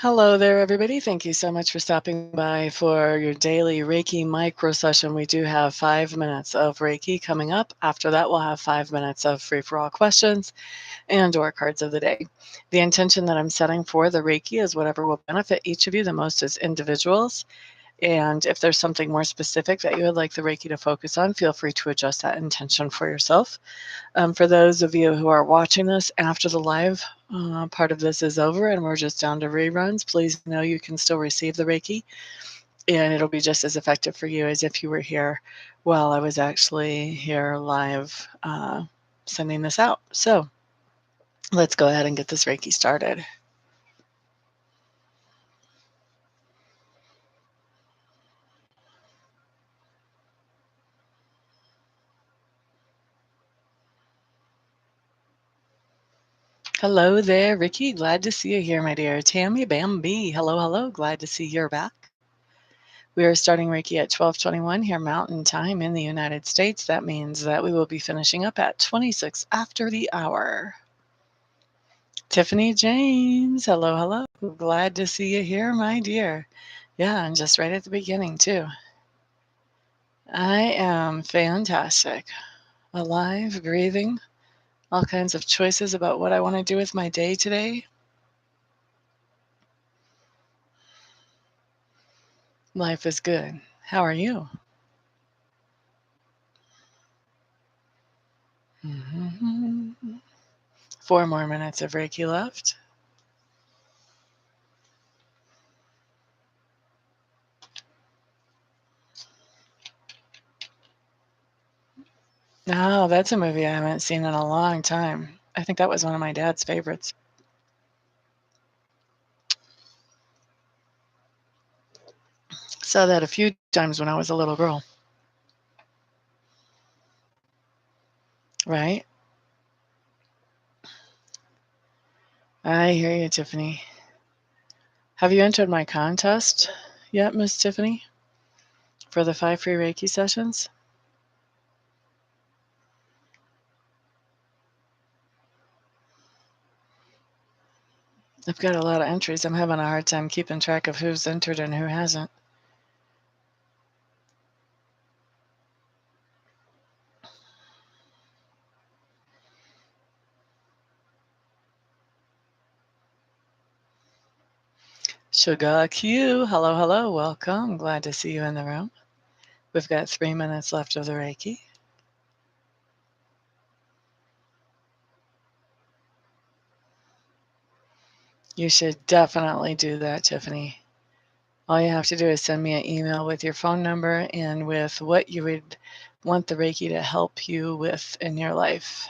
Hello there, everybody. Thank you so much for stopping by for your daily Reiki micro session. We do have 5 minutes of Reiki coming up. After that, we'll have 5 minutes of free-for-all questions and/or cards of the day. The intention that I'm setting for the Reiki is whatever will benefit each of you the most as individuals. And if there's something more specific that you would like the Reiki to focus on, feel free to adjust that intention for yourself. For those of you who are watching this after the live part of this is over and we're just down to reruns, please know you can still receive the Reiki and it'll be just as effective for you as if you were here while I was actually here live sending this out. So let's go ahead and get this Reiki started. Hello there, Ricky. Glad to see you here, my dear. Tammy Bambi. Hello, hello. Glad to see you're back. We are starting Reiki at 12:21 here Mountain Time in the United States. That means that we will be finishing up at 26 after the hour. Tiffany James. Hello, hello. Glad to see you here, my dear. Yeah, and just right at the beginning, too. I am fantastic. Alive, breathing, all kinds of choices about what I want to do with my day today. Life is good. How are you? Mm-hmm. 4 more minutes of Reiki left. Oh, that's a movie I haven't seen in a long time. I think that was one of my dad's favorites. Saw that a few times when I was a little girl. Right? I hear you, Tiffany. Have you entered my contest yet, Miss Tiffany, for the 5 free Reiki sessions? I've got a lot of entries. I'm having a hard time keeping track of who's entered and who hasn't. Sugar Q, hello, hello, welcome. Glad to see you in the room. We've got 3 minutes left of the Reiki. You should definitely do that, Tiffany. All you have to do is send me an email with your phone number and with what you would want the Reiki to help you with in your life.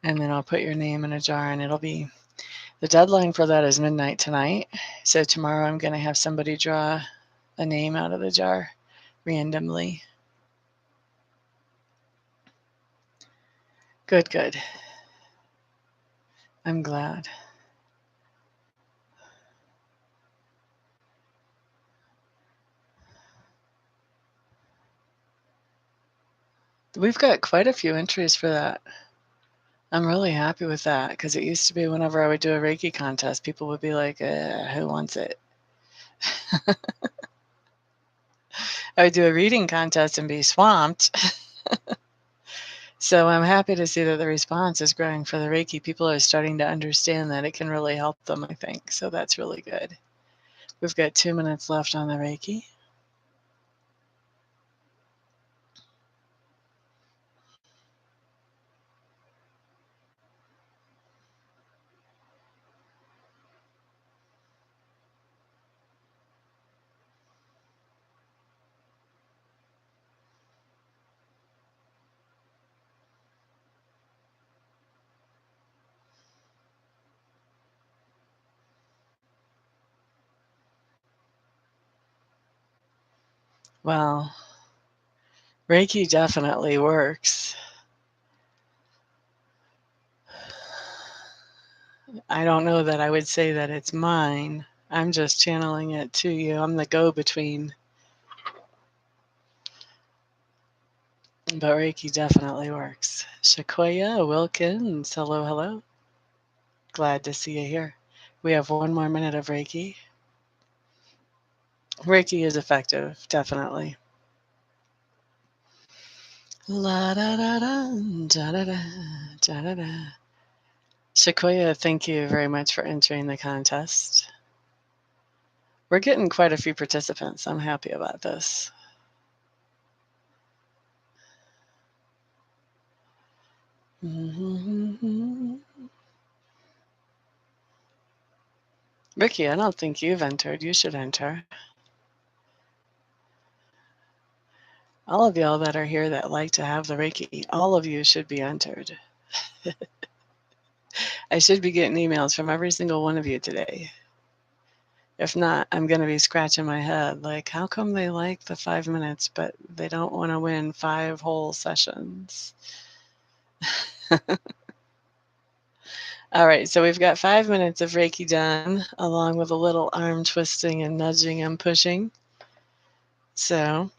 And then I'll put your name in a jar and it'll be, the deadline for that is midnight tonight. So tomorrow I'm going to have somebody draw a name out of the jar randomly. Good, good. I'm glad. We've got quite a few entries for that. I'm really happy with that because it used to be whenever I would do a Reiki contest, people would be like, who wants it? I would do a reading contest and be swamped. So I'm happy to see that the response is growing for the Reiki. People are starting to understand that it can really help them, I think. So that's really good. We've got 2 minutes left on the Reiki. Well, Reiki definitely works. I don't know that I would say that it's mine. I'm just channeling it to you. I'm the go-between. But Reiki definitely works. Shakoya Wilkins, hello, hello. Glad to see you here. We have 1 more minute of Reiki. Reiki is effective, definitely. La da da da da da da da da. Sequoia, thank you very much for entering the contest. We're getting quite a few participants. I'm happy about this. Ricky, I don't think you've entered. You should enter. All of y'all that are here that like to have the Reiki, all of you should be entered. I should be getting emails from every single one of you today. If not, I'm going to be scratching my head like, how come they like the 5 minutes, but they don't want to win 5 whole sessions? All right, so we've got 5 minutes of Reiki done, along with a little arm twisting and nudging and pushing. So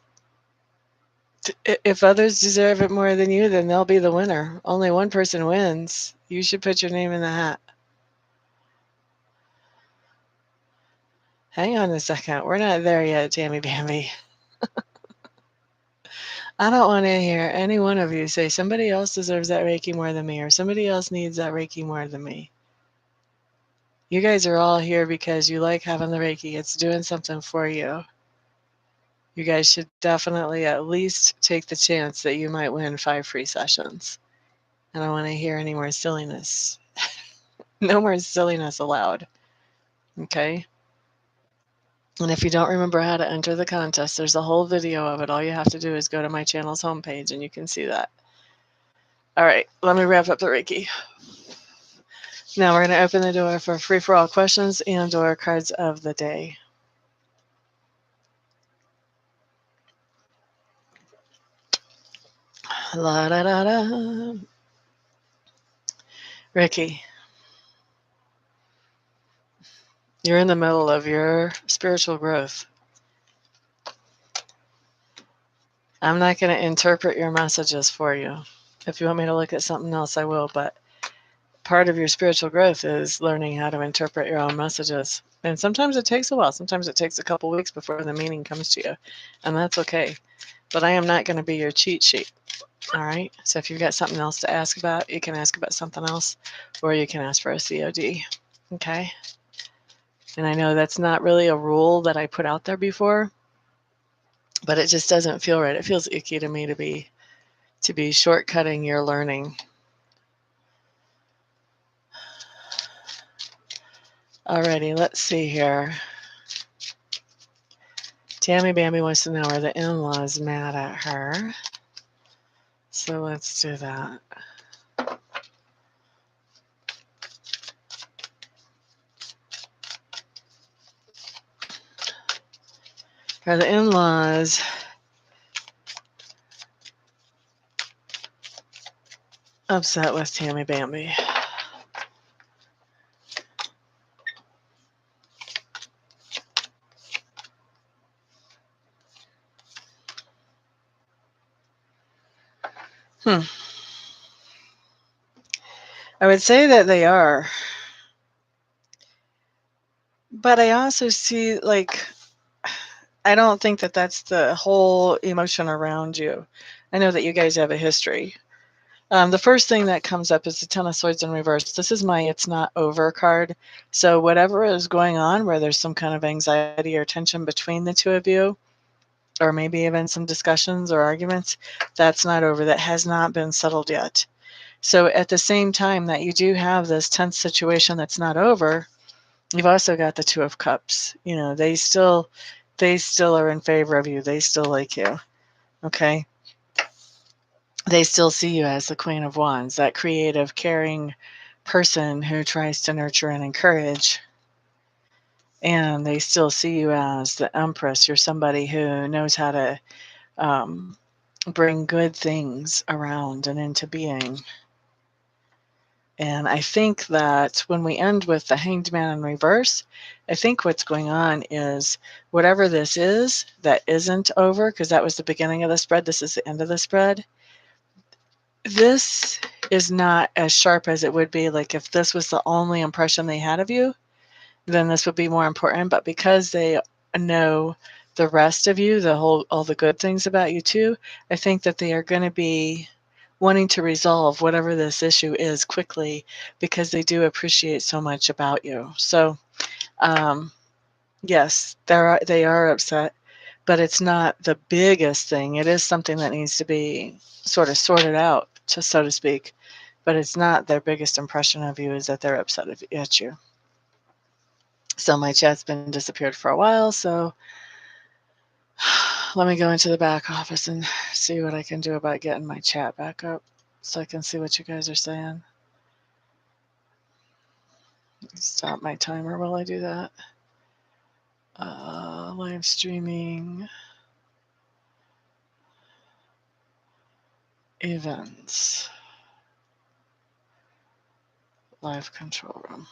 if others deserve it more than you, then they'll be the winner. Only one person wins. You should put your name in the hat. Hang on a second. We're not there yet, Tammy Bambi. I don't want to hear any one of you say somebody else deserves that Reiki more than me or somebody else needs that Reiki more than me. You guys are all here because you like having the Reiki. It's doing something for you. You guys should definitely at least take the chance that you might win 5 free sessions. I don't want to hear any more silliness. No more silliness allowed. Okay? And if you don't remember how to enter the contest, there's a whole video of it. All you have to do is go to my channel's homepage and you can see that. All right, let me wrap up the Reiki. Now we're going to open the door for free-for-all questions and or cards of the day. La da da da. Ricky, you're in the middle of your spiritual growth. I'm not going to interpret your messages for you. If you want me to look at something else, I will, but part of your spiritual growth is learning how to interpret your own messages. And sometimes it takes a while. Sometimes it takes a couple weeks before the meaning comes to you, and that's okay. But I am not going to be your cheat sheet. All right. So if you've got something else to ask about, you can ask about something else, or you can ask for a COD. Okay. And I know that's not really a rule that I put out there before, but it just doesn't feel right. It feels icky to me to be shortcutting your learning. Alrighty, let's see here. Tammy Bambi wants to know, are the in-laws mad at her? So let's do that. Are the in-laws upset with Tammy Bambi? I would say that they are. But I also see, like, I don't think that that's the whole emotion around you. I know that you guys have a history. The first thing that comes up is the Ten of Swords in reverse. This is my it's not over card. So whatever is going on, where there's some kind of anxiety or tension between the two of you, or maybe even some discussions or arguments, that's not over. That has not been settled yet. So at the same time that you do have this tense situation that's not over, you've also got the Two of Cups. You know, they still are in favor of you. They still like you. Okay? They still see you as the Queen of Wands, that creative, caring person who tries to nurture and encourage. And they still see you as the Empress. You're somebody who knows how to bring good things around and into being. And I think that when we end with the Hanged Man in reverse, I think what's going on is whatever this is that isn't over, because that was the beginning of the spread, this is the end of the spread. This is not as sharp as it would be like if this was the only impression they had of you. then this would be more important. But because they know the rest of you, all the good things about you too, I think that they are going to be wanting to resolve whatever this issue is quickly because they do appreciate so much about you. So, yes, they are upset, but it's not the biggest thing. It is something that needs to be sort of sorted out, just so to speak. But it's not their biggest impression of you is that they're upset at you. So my chat's been disappeared for a while, so let me go into the back office and see what I can do about getting my chat back up so I can see what you guys are saying. Stop my timer while I do that. Live streaming. Events. Live control room.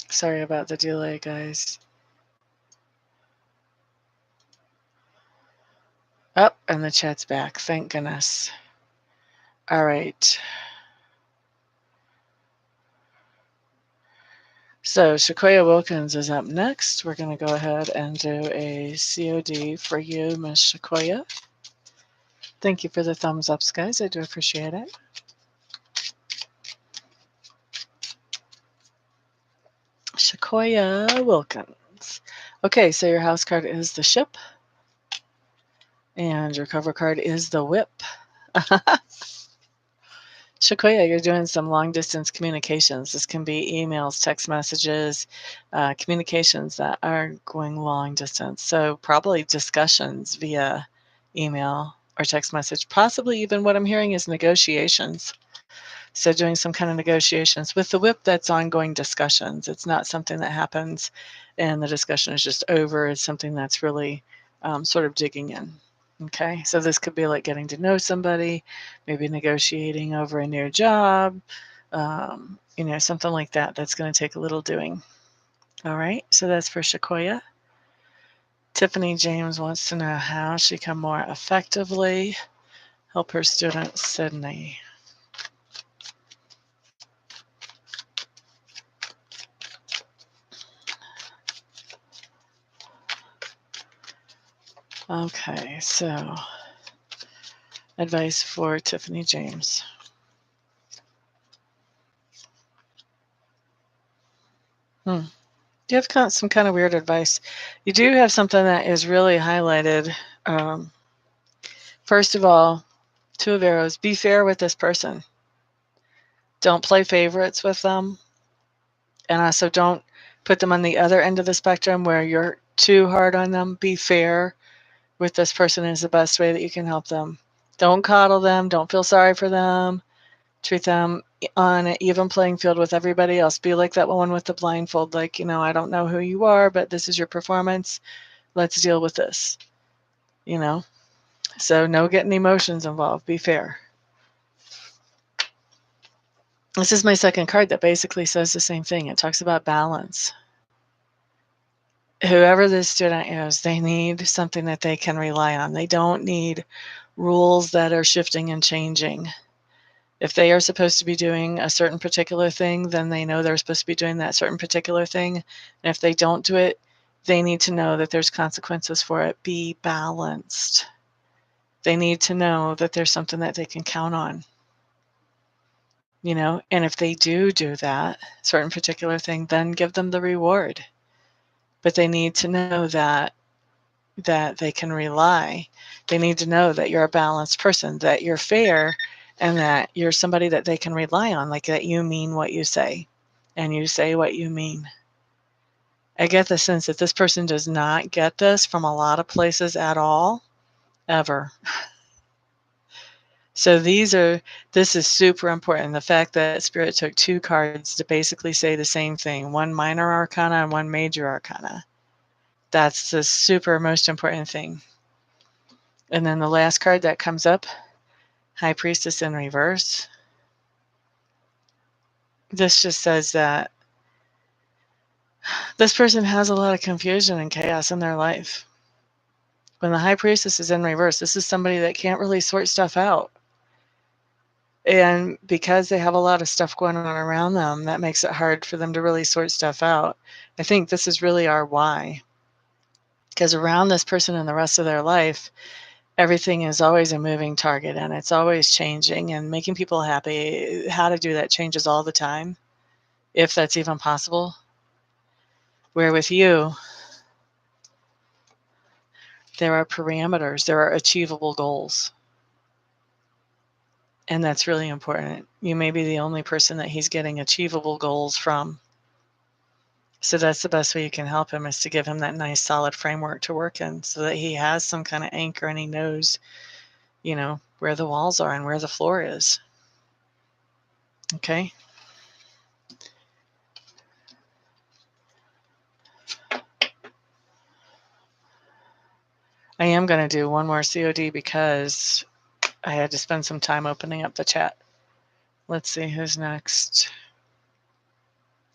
Sorry about the delay, guys. Oh, and the chat's back. Thank goodness. All right. So Sequoia Wilkins is up next. We're going to go ahead and do a COD for you, Miss Sequoia. Thank you for the thumbs ups, guys. I do appreciate it. Sequoia Wilkins. Okay, so your house card is the ship. And your cover card is the whip. Sequoia, you're doing some long distance communications. This can be emails, text messages, communications that are going long distance. So probably discussions via email or text message. Possibly even what I'm hearing is negotiations. So doing some kind of negotiations. With the whip, that's ongoing discussions. It's not something that happens and the discussion is just over. It's something that's really sort of digging in. Okay, so this could be like getting to know somebody, maybe negotiating over a new job, something like that. That's going to take a little doing. All right, so that's for Sequoia. Tiffany James wants to know how she can more effectively help her student Sydney. Okay, so advice for Tiffany James. You have some kind of weird advice. You do have something that is really highlighted. First of all, Two of Arrows, be fair with this person. Don't play favorites with them. And also don't put them on the other end of the spectrum where you're too hard on them. Be fair with this person is the best way that you can help them. Don't coddle them. Don't feel sorry for them. Treat them on an even playing field with everybody else. Be like that one with the blindfold. Like, I don't know who you are, but this is your performance. Let's deal with this. So no getting emotions involved. Be fair. This is my second card that basically says the same thing. It talks about balance. Whoever this student is, they need something that they can rely on. They don't need rules that are shifting and changing. If they are supposed to be doing a certain particular thing, then they know they're supposed to be doing that certain particular thing. And if they don't do it, they need to know that there's consequences for it. Be balanced. They need to know that there's something that they can count on. And if they do that certain particular thing, then give them the reward. But they need to know that they can rely. They need to know that you're a balanced person, that you're fair, and that you're somebody that they can rely on, like that you mean what you say, and you say what you mean. I get the sense that this person does not get this from a lot of places at all, ever. So this is super important. The fact that Spirit took two cards to basically say the same thing, one minor arcana and one major arcana. That's the super most important thing. And then the last card that comes up, High Priestess in reverse. This just says that this person has a lot of confusion and chaos in their life. When the High Priestess is in reverse, this is somebody that can't really sort stuff out. And because they have a lot of stuff going on around them, that makes it hard for them to really sort stuff out. I think this is really our why. Because around this person and the rest of their life, everything is always a moving target and it's always changing, and making people happy, how to do that changes all the time, if that's even possible. Where with you, there are parameters, there are achievable goals. And that's really important. You may be the only person that he's getting achievable goals from. So that's the best way you can help him, is to give him that nice solid framework to work in, so that he has some kind of anchor and he knows, where the walls are and where the floor is. Okay? I am going to do one more COD because I had to spend some time opening up the chat. Let's see who's next.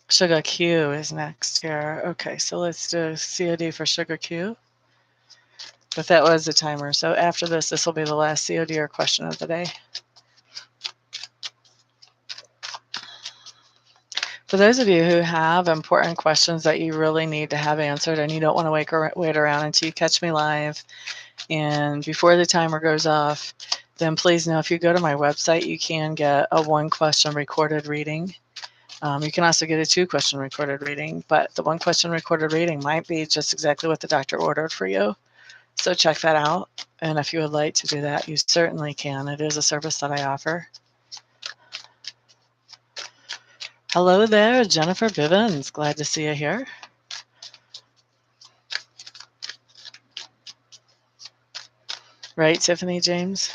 Sugar Q is next here. Okay, so let's do COD for Sugar Q. But that was the timer. So after this will be the last COD or question of the day. For those of you who have important questions that you really need to have answered and you don't want to wait around until you catch me live and before the timer goes off, then please know if you go to my website, you can get a 1-question recorded reading. You can also get a 2-question recorded reading, but the 1-question recorded reading might be just exactly what the doctor ordered for you. So check that out. And if you would like to do that, you certainly can. It is a service that I offer. Hello there, Jennifer Bivens. Glad to see you here. Right, Tiffany James?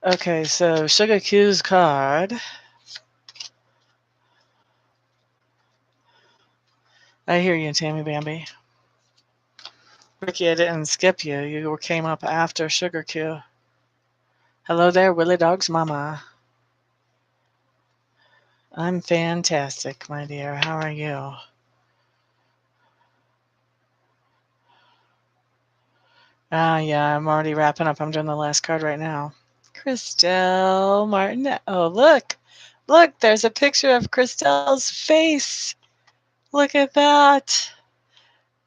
Okay, so Sugar Q's card. I hear you, Tammy Bambi. Ricky, I didn't skip you. You came up after Sugar Q. Hello there, Willie Dog's mama. I'm fantastic, my dear. How are you? Yeah, I'm already wrapping up. I'm doing the last card right now. Christelle Martin. Oh, look. Look, there's a picture of Christelle's face. Look at that.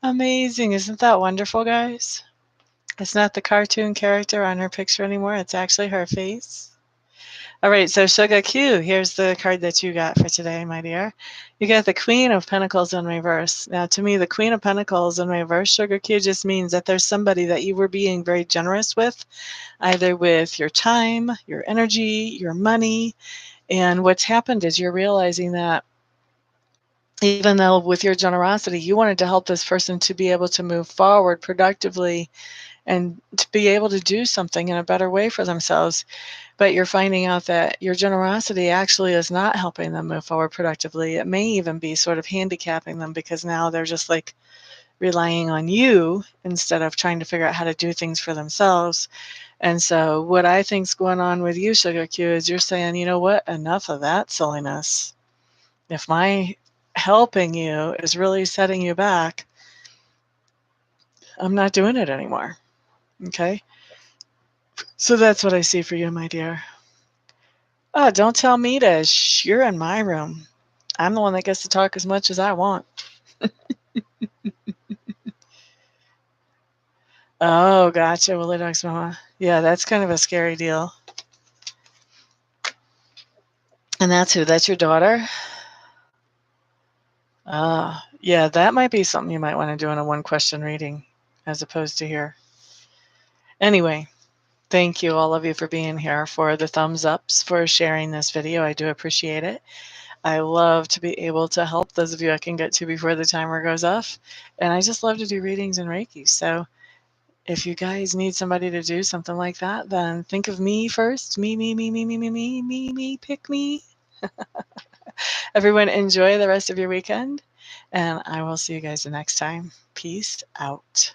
Amazing. Isn't that wonderful, guys? It's not the cartoon character on her picture anymore. It's actually her face. All right, so Sugar Q, here's the card that you got for today, my dear. You got the Queen of Pentacles in reverse. Now, to me, the Queen of Pentacles in reverse, Sugar Q, just means that there's somebody that you were being very generous with, either with your time, your energy, your money. And what's happened is you're realizing that even though with your generosity, you wanted to help this person to be able to move forward productively and to be able to do something in a better way for themselves, but you're finding out that your generosity actually is not helping them move forward productively. It may even be sort of handicapping them, because now they're just like relying on you instead of trying to figure out how to do things for themselves. And so what I think's going on with you, Sugar Q, is you're saying, you know what, enough of that silliness. If my helping you is really setting you back, I'm not doing it anymore. Okay? So that's what I see for you, my dear. Oh, don't tell me to you're in my room. I'm the one that gets to talk as much as I want. Oh, gotcha, Willie Dog's mama. Yeah, that's kind of a scary deal. And that's who? That's your daughter? Yeah, that might be something you might want to do in a 1-question reading as opposed to here. Anyway, thank you, all of you, for being here, for the thumbs ups, for sharing this video. I do appreciate it. I love to be able to help those of you I can get to before the timer goes off. And I just love to do readings and Reiki. So if you guys need somebody to do something like that, then think of me first. Me, pick me. Everyone, enjoy the rest of your weekend. And I will see you guys the next time. Peace out.